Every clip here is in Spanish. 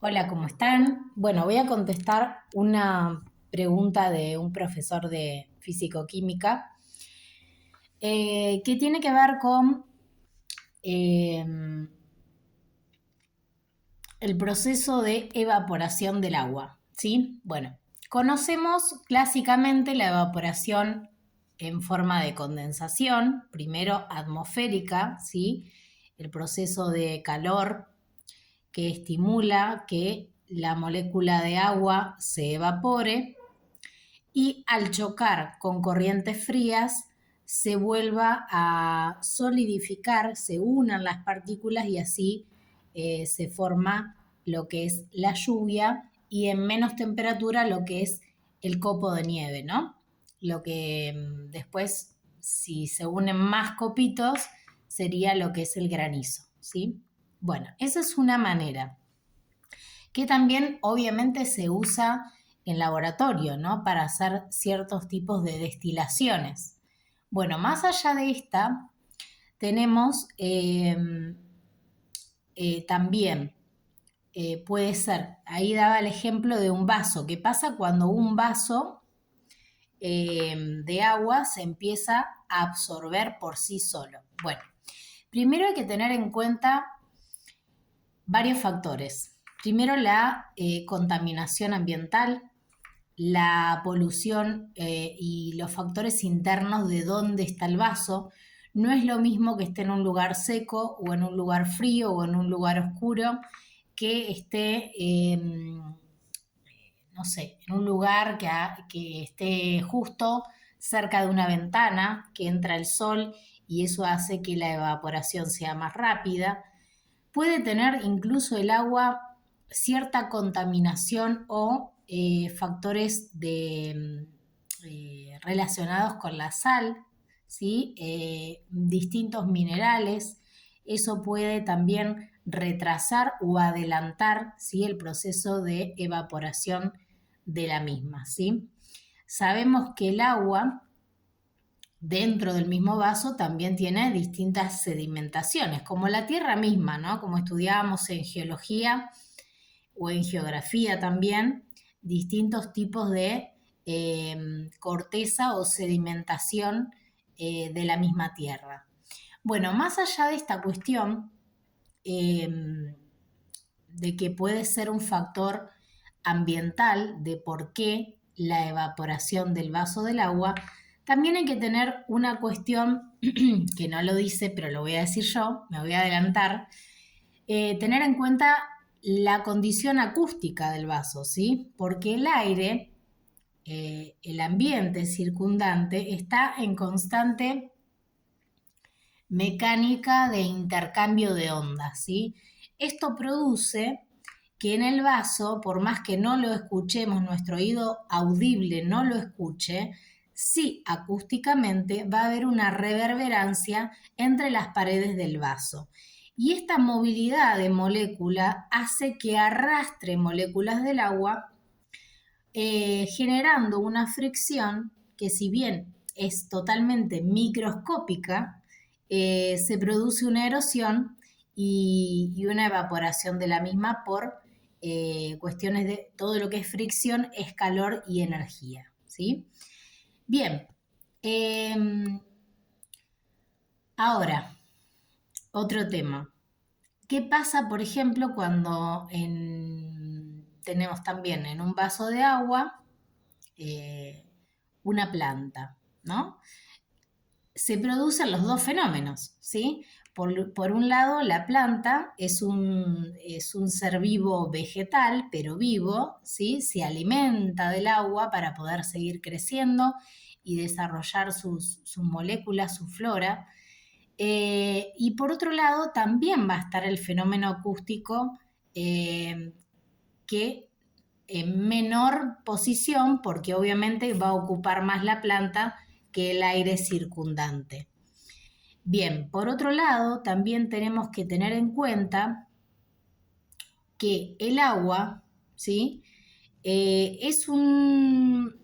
Hola, ¿cómo están? Bueno, voy a contestar una pregunta de un profesor de físico-química que tiene que ver con eh, el proceso de evaporación del agua, ¿sí? Bueno, conocemos clásicamente la evaporación en forma de condensación, primero atmosférica, ¿sí? El proceso de calor que estimula que la molécula de agua se evapore y al chocar con corrientes frías se vuelva a solidificar, se unan las partículas y así se forma lo que es la lluvia y en menos temperatura lo que es el copo de nieve, ¿no? Lo que después, si se unen más copitos, sería lo que es el granizo, ¿sí? Bueno, esa es una manera que también obviamente se usa en laboratorio, ¿no? Para hacer ciertos tipos de destilaciones. Bueno, más allá de esta, tenemos también, puede ser, ahí daba el ejemplo de un vaso. ¿Qué pasa cuando un vaso de agua se empieza a absorber por sí solo? Bueno, primero hay que tener en cuenta varios factores. Primero, la contaminación ambiental, la polución y los factores internos de dónde está el vaso. No es lo mismo que esté en un lugar seco o en un lugar frío o en un lugar oscuro que esté, no sé, en un lugar que esté justo cerca de una ventana, que entra el sol y eso hace que la evaporación sea más rápida. Puede tener incluso el agua cierta contaminación o factores relacionados con la sal, ¿sí? Distintos minerales. Eso puede también retrasar o adelantar, ¿sí? El proceso de evaporación de la misma, ¿sí? Sabemos que el agua dentro del mismo vaso también tiene distintas sedimentaciones, como la tierra misma, ¿no? Como estudiábamos en geología o en geografía también, distintos tipos de corteza o sedimentación de la misma tierra. Bueno, más allá de esta cuestión de que puede ser un factor ambiental de por qué la evaporación del vaso del agua, también hay que tener una cuestión que no lo dice, pero lo voy a decir yo, me voy a adelantar, tener en cuenta la condición acústica del vaso, ¿sí? Porque el aire, el ambiente circundante, está en constante mecánica de intercambio de ondas, ¿sí? Esto produce que en el vaso, por más que no lo escuchemos, nuestro oído audible no lo escuche, sí acústicamente va a haber una reverberancia entre las paredes del vaso. Y esta movilidad de molécula hace que arrastre moléculas del agua, generando una fricción que si bien es totalmente microscópica, se produce una erosión y una evaporación de la misma por cuestiones de todo lo que es fricción, es calor y energía. ¿Sí? Bien, eh, ahora, otro tema. ¿Qué pasa, por ejemplo, cuando tenemos también en un vaso de agua eh, una planta, ¿no? Se producen los dos fenómenos, ¿sí? Por un lado, la planta es un ser vivo vegetal, pero vivo, ¿sí? Se alimenta del agua para poder seguir creciendo y desarrollar sus moléculas, su flora. Y por otro lado, también va a estar el fenómeno acústico eh, que en menor posición, porque obviamente va a ocupar más la planta que el aire circundante. Bien, por otro lado, también tenemos que tener en cuenta que el agua, ¿sí? Es un...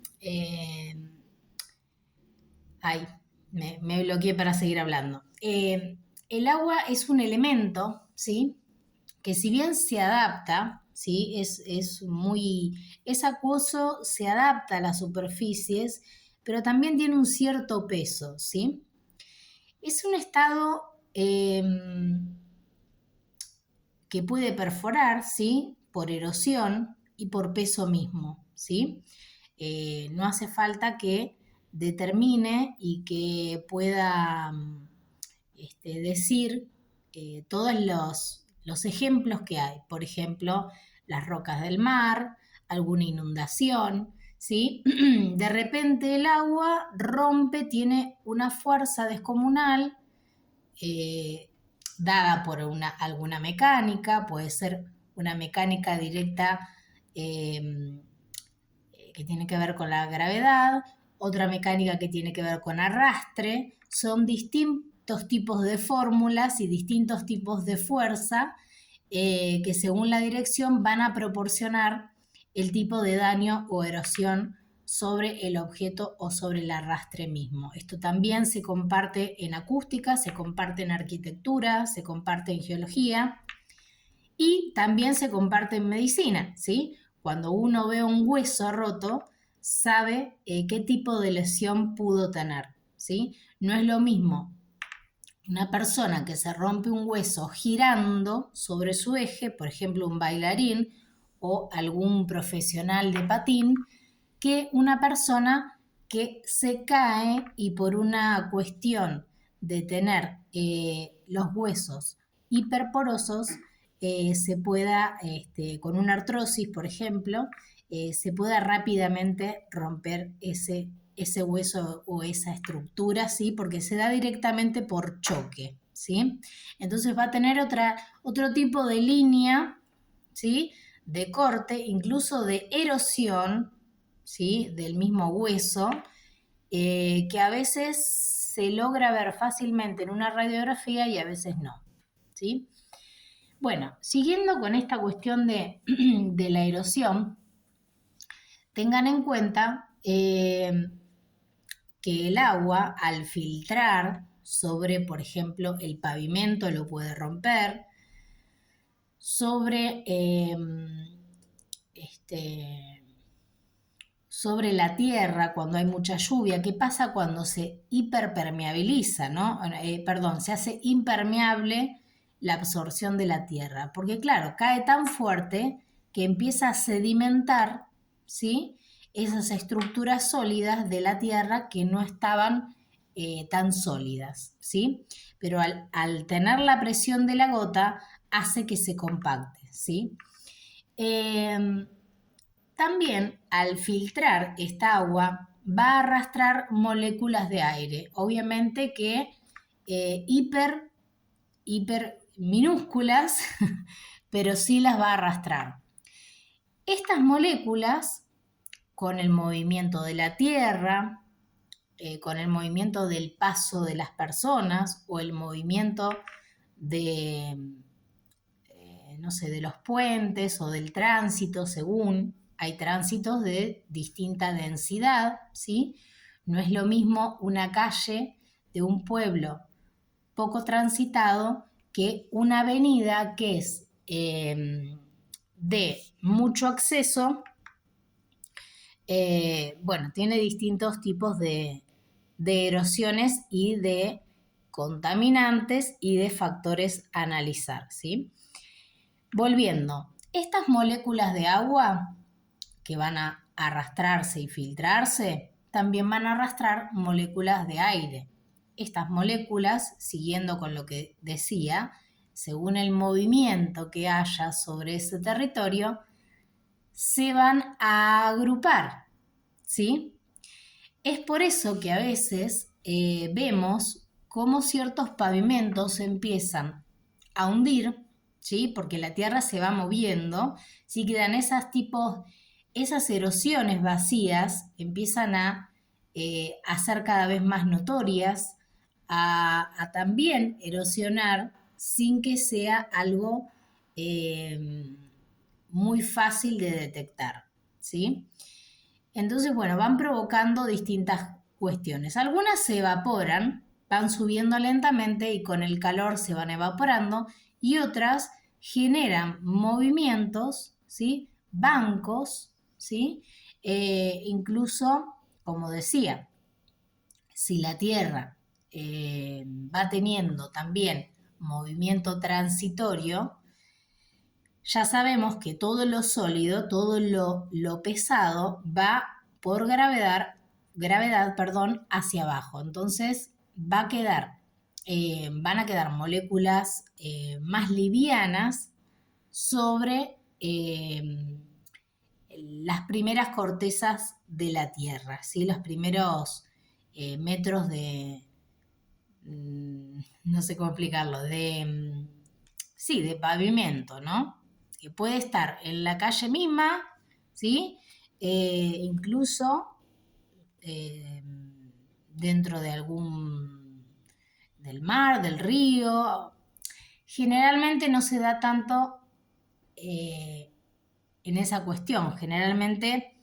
ay, me bloqueé para seguir hablando. El agua es un elemento, ¿sí? que si bien se adapta, ¿sí? Es acuoso, se adapta a las superficies, pero también tiene un cierto peso, ¿sí? Es un estado que puede perforar, ¿sí? Por erosión y por peso mismo, ¿sí? No hace falta que determine y que pueda decir todos los ejemplos que hay. Por ejemplo, las rocas del mar, alguna inundación, ¿sí? De repente el agua rompe, tiene una fuerza descomunal dada por alguna mecánica, puede ser una mecánica directa que tiene que ver con la gravedad, otra mecánica que tiene que ver con arrastre, son distintos tipos de fórmulas y distintos tipos de fuerza que según la dirección van a proporcionar el tipo de daño o erosión sobre el objeto o sobre el arrastre mismo. Esto también se comparte en acústica, se comparte en arquitectura, se comparte en geología y también se comparte en medicina, ¿sí? Cuando uno ve un hueso roto, sabe qué tipo de lesión pudo tener, ¿sí? No es lo mismo una persona que se rompe un hueso girando sobre su eje, por ejemplo un bailarín o algún profesional de patín, que una persona que se cae y por una cuestión de tener los huesos hiperporosos se pueda, con una artrosis, por ejemplo, se pueda rápidamente romper ese hueso o esa estructura, ¿sí? Porque se da directamente por choque, ¿sí? Entonces va a tener otro tipo de línea, ¿sí? De corte, incluso de erosión, ¿sí? Del mismo hueso, que a veces se logra ver fácilmente en una radiografía y a veces no, ¿sí? Bueno, siguiendo con esta cuestión de la erosión, tengan en cuenta que el agua al filtrar sobre, por ejemplo, el pavimento lo puede romper, sobre la tierra cuando hay mucha lluvia. ¿Qué pasa cuando se hiperpermeabiliza, ¿no? Se hace impermeable la absorción de la tierra? Porque claro, cae tan fuerte que empieza a sedimentar, ¿sí? Esas estructuras sólidas de la tierra que no estaban tan sólidas, ¿sí? Pero al tener la presión de la gota hace que se compacte, ¿sí? También al filtrar esta agua va a arrastrar moléculas de aire, obviamente que hiper minúsculas, pero sí las va a arrastrar. Estas moléculas, con el movimiento de la tierra, con el movimiento del paso de las personas o el movimiento de, de los puentes o del tránsito, según hay tránsitos de distinta densidad, ¿sí? No es lo mismo una calle de un pueblo poco transitado que una avenida que es de mucho acceso. Tiene distintos tipos de erosiones y de contaminantes y de factores a analizar, ¿sí? Volviendo, estas moléculas de agua que van a arrastrarse y filtrarse, también van a arrastrar moléculas de aire. Estas moléculas, siguiendo con lo que decía, según el movimiento que haya sobre ese territorio, se van a agrupar, ¿sí? Es por eso que a veces vemos cómo ciertos pavimentos empiezan a hundir, ¿sí? Porque la tierra se va moviendo, sí quedan esas erosiones vacías, empiezan a ser cada vez más notorias, a también erosionar sin que sea algo muy fácil de detectar, ¿sí? Entonces, van provocando distintas cuestiones. Algunas se evaporan, van subiendo lentamente y con el calor se van evaporando, y otras generan movimientos, ¿sí? Bancos, ¿sí? Incluso, como decía, si la Tierra va teniendo también movimiento transitorio, ya sabemos que todo lo sólido, todo lo pesado va por gravedad, perdón, hacia abajo. Entonces van a quedar moléculas más livianas sobre las primeras cortezas de la Tierra, ¿sí? Los primeros metros no sé cómo explicarlo, sí, de pavimento, ¿no? Que puede estar en la calle misma, ¿sí? Incluso eh, dentro de del mar, del río. Generalmente no se da tanto en esa cuestión. Generalmente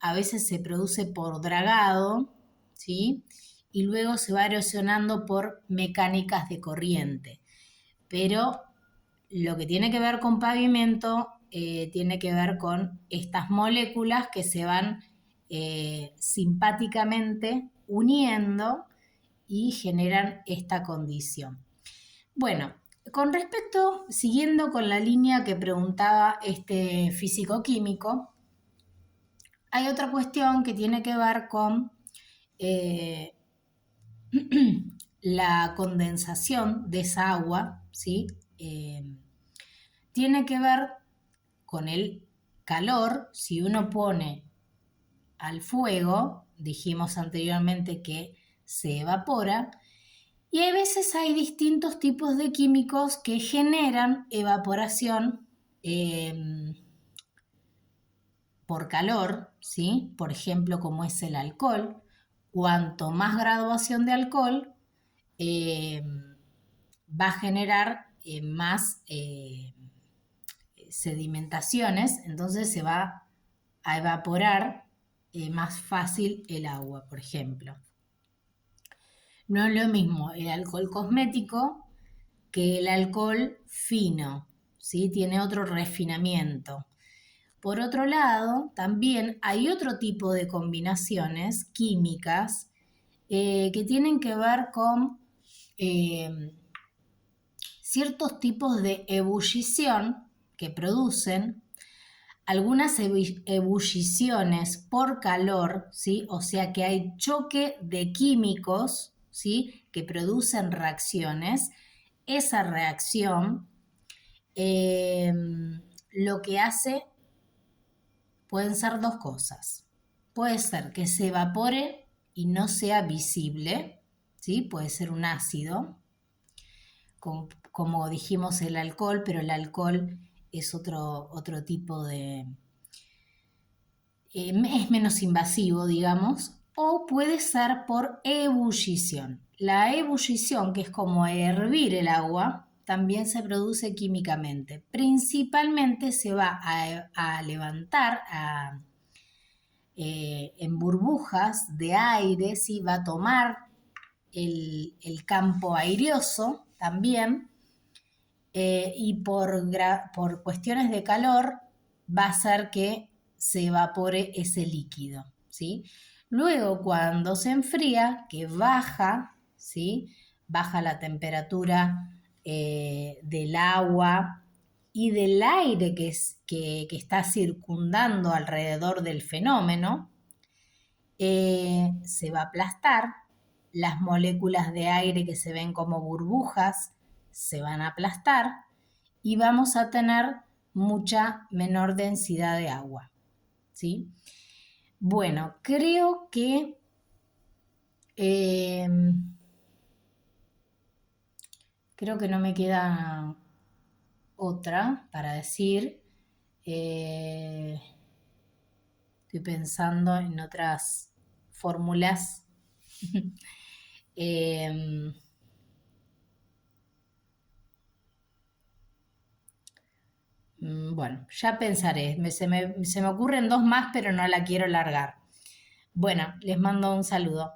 a veces se produce por dragado, ¿sí? Y luego se va erosionando por mecánicas de corriente. Pero lo que tiene que ver con pavimento tiene que ver con estas moléculas que se van simpáticamente uniendo y generan esta condición. Bueno, con respecto, siguiendo con la línea que preguntaba este físico-químico, hay otra cuestión que tiene que ver con eh, la condensación de esa agua, ¿sí? Tiene que ver con el calor. Si uno pone al fuego, dijimos anteriormente que se evapora, y a veces hay distintos tipos de químicos que generan evaporación por calor, ¿sí? Por ejemplo, como es el alcohol. Cuanto más graduación de alcohol, va a generar más sedimentaciones, entonces se va a evaporar más fácil el agua, por ejemplo. No es lo mismo el alcohol cosmético que el alcohol fino, ¿sí? Tiene otro refinamiento. Por otro lado, también hay otro tipo de combinaciones químicas que tienen que ver con ciertos tipos de ebullición que producen algunas ebulliciones por calor, ¿sí? O sea que hay choque de químicos, ¿sí? Que producen reacciones. Esa reacción lo que hace pueden ser dos cosas. Puede ser que se evapore y no sea visible, ¿sí? Puede ser un ácido, como dijimos el alcohol, pero el alcohol es otro tipo de... es menos invasivo, digamos, o puede ser por ebullición. La ebullición, que es como hervir el agua, también se produce químicamente. Principalmente se va a levantar en burbujas de aire, ¿sí? Va a tomar el campo aireoso también, y por cuestiones de calor va a hacer que se evapore ese líquido, ¿sí? Luego, cuando se enfría, que baja, ¿sí? Baja la temperatura del agua y del aire que está circundando alrededor del fenómeno, se va a aplastar. Las moléculas de aire que se ven como burbujas se van a aplastar y vamos a tener mucha menor densidad de agua, ¿sí? Bueno, creo que no me queda otra para decir. Estoy pensando en otras fórmulas. Bueno, ya pensaré. Se me ocurren dos más, pero no la quiero largar. Bueno, les mando un saludo.